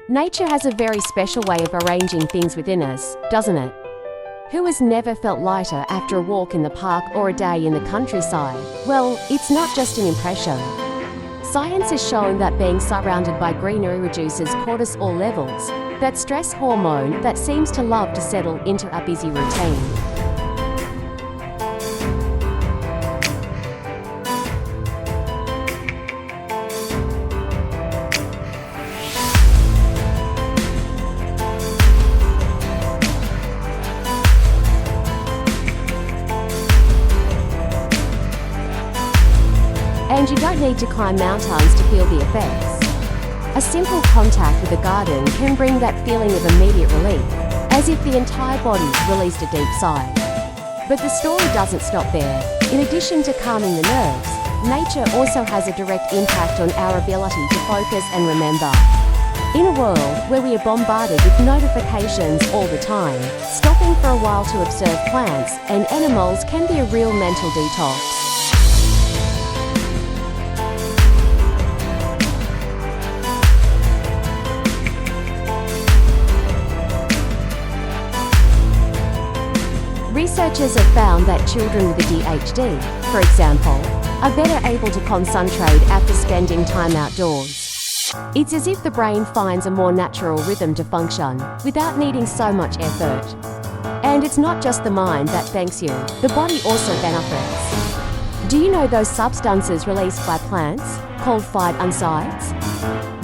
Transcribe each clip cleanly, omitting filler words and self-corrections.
Nature has a very special way of arranging things within us, doesn't it? Who has never felt lighter after a walk in the park or a day in the countryside? Well, it's not just an impression. Science has shown that being surrounded by greenery reduces cortisol levels, that stress hormone that seems to love to settle into a busy routine. And you don't need to climb mountains to feel the effects. A simple contact with a garden can bring that feeling of immediate relief, as if the entire body released a deep sigh. But the story doesn't stop there. In addition to calming the nerves, nature also has a direct impact on our ability to focus and remember. In a world where we are bombarded with notifications all the time, stopping for a while to observe plants and animals can be a real mental detox. Researchers have found that children with ADHD, for example, are better able to concentrate after spending time outdoors. It's as if the brain finds a more natural rhythm to function, without needing so much effort. And it's not just the mind that thanks you, the body also benefits. Do you know those substances released by plants, called phytoncides?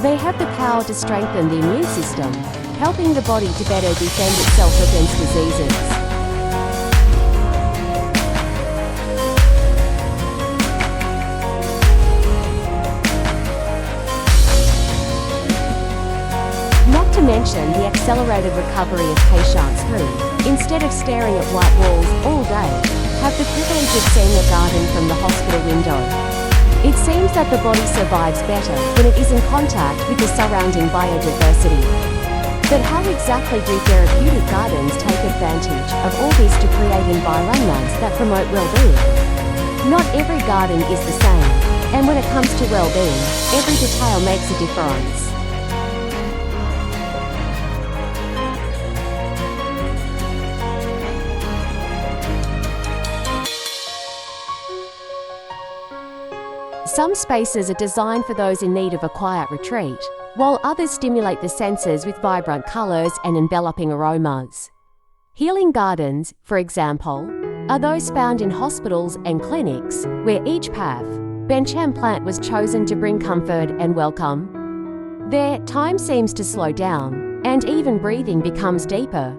They have the power to strengthen the immune system, helping the body to better defend itself against diseases. Not to mention the accelerated recovery of patients who, instead of staring at white walls all day, have the privilege of seeing a garden from the hospital window. It seems that the body survives better when it is in contact with the surrounding biodiversity. But how exactly do therapeutic gardens take advantage of all this to create environments that promote well-being? Not every garden is the same, and when it comes to well-being, every detail makes a difference. Some spaces are designed for those in need of a quiet retreat, while others stimulate the senses with vibrant colours and enveloping aromas. Healing gardens, for example, are those found in hospitals and clinics, where each path, bench and plant was chosen to bring comfort and welcome. There, time seems to slow down, and even breathing becomes deeper.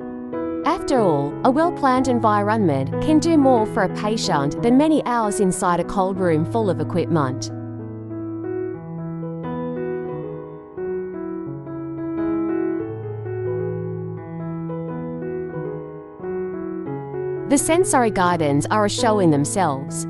After all, a well-planned environment can do more for a patient than many hours inside a cold room full of equipment. The sensory gardens are a show in themselves.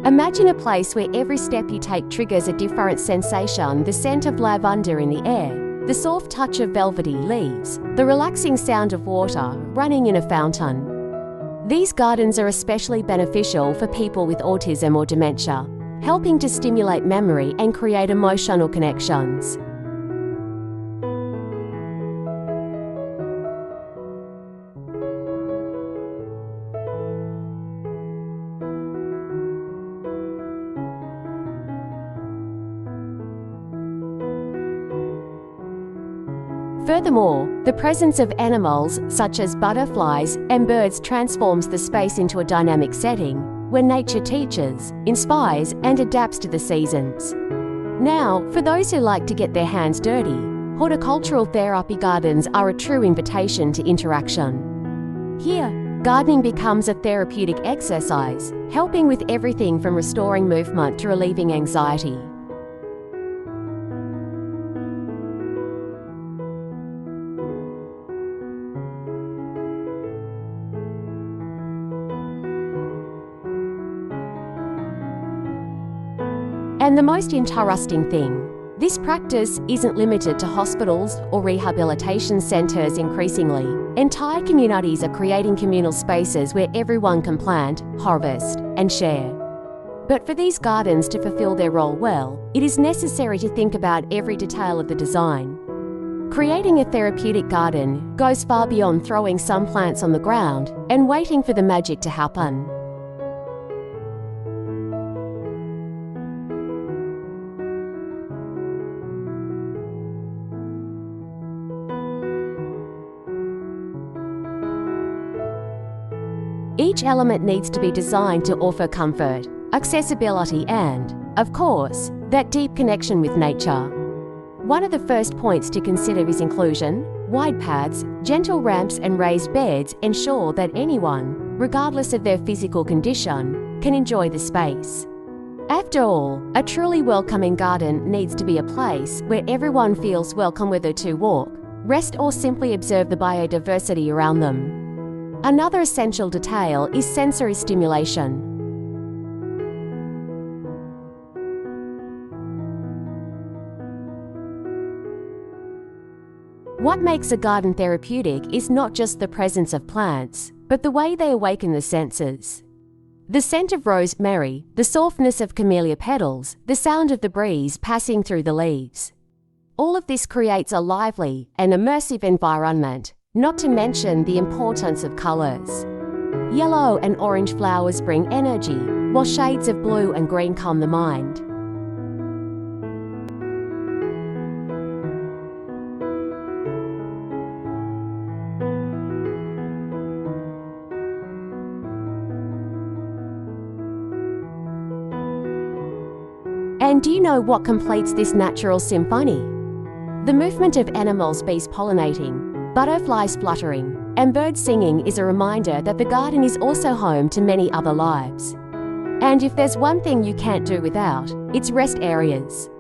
Imagine a place where every step you take triggers a different sensation: the scent of lavender in the air, the soft touch of velvety leaves, the relaxing sound of water running in a fountain. These gardens are especially beneficial for people with autism or dementia, helping to stimulate memory and create emotional connections. Furthermore, the presence of animals, such as butterflies and birds, transforms the space into a dynamic setting, where nature teaches, inspires, and adapts to the seasons. Now, for those who like to get their hands dirty, horticultural therapy gardens are a true invitation to interaction. Here, gardening becomes a therapeutic exercise, helping with everything from restoring movement to relieving anxiety. And the most interesting thing, this practice isn't limited to hospitals or rehabilitation centres. Increasingly, entire communities are creating communal spaces where everyone can plant, harvest, and share. But for these gardens to fulfill their role well, it is necessary to think about every detail of the design. Creating a therapeutic garden goes far beyond throwing some plants on the ground and waiting for the magic to happen. Each element needs to be designed to offer comfort, accessibility and, of course, that deep connection with nature. One of the first points to consider is inclusion. Wide paths, gentle ramps and raised beds ensure that anyone, regardless of their physical condition, can enjoy the space. After all, a truly welcoming garden needs to be a place where everyone feels welcome, whether to walk, rest or simply observe the biodiversity around them. Another essential detail is sensory stimulation. What makes a garden therapeutic is not just the presence of plants, but the way they awaken the senses. The scent of rosemary, the softness of camellia petals, the sound of the breeze passing through the leaves. All of this creates a lively and immersive environment, not to mention the importance of colors. Yellow and orange flowers bring energy, while shades of blue and green calm the mind. And do you know what completes this natural symphony? The movement of animals, bees pollinating, butterflies fluttering, and birds singing is a reminder that the garden is also home to many other lives. And if there's one thing you can't do without, it's rest areas.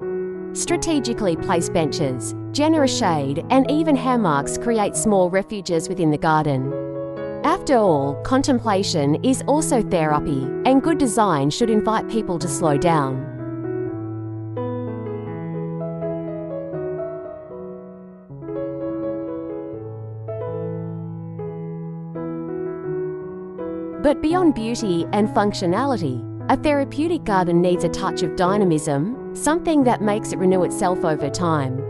Strategically placed benches, generous shade, and even hammocks create small refuges within the garden. After all, contemplation is also therapy, and good design should invite people to slow down. But beyond beauty and functionality, a therapeutic garden needs a touch of dynamism, something that makes it renew itself over time.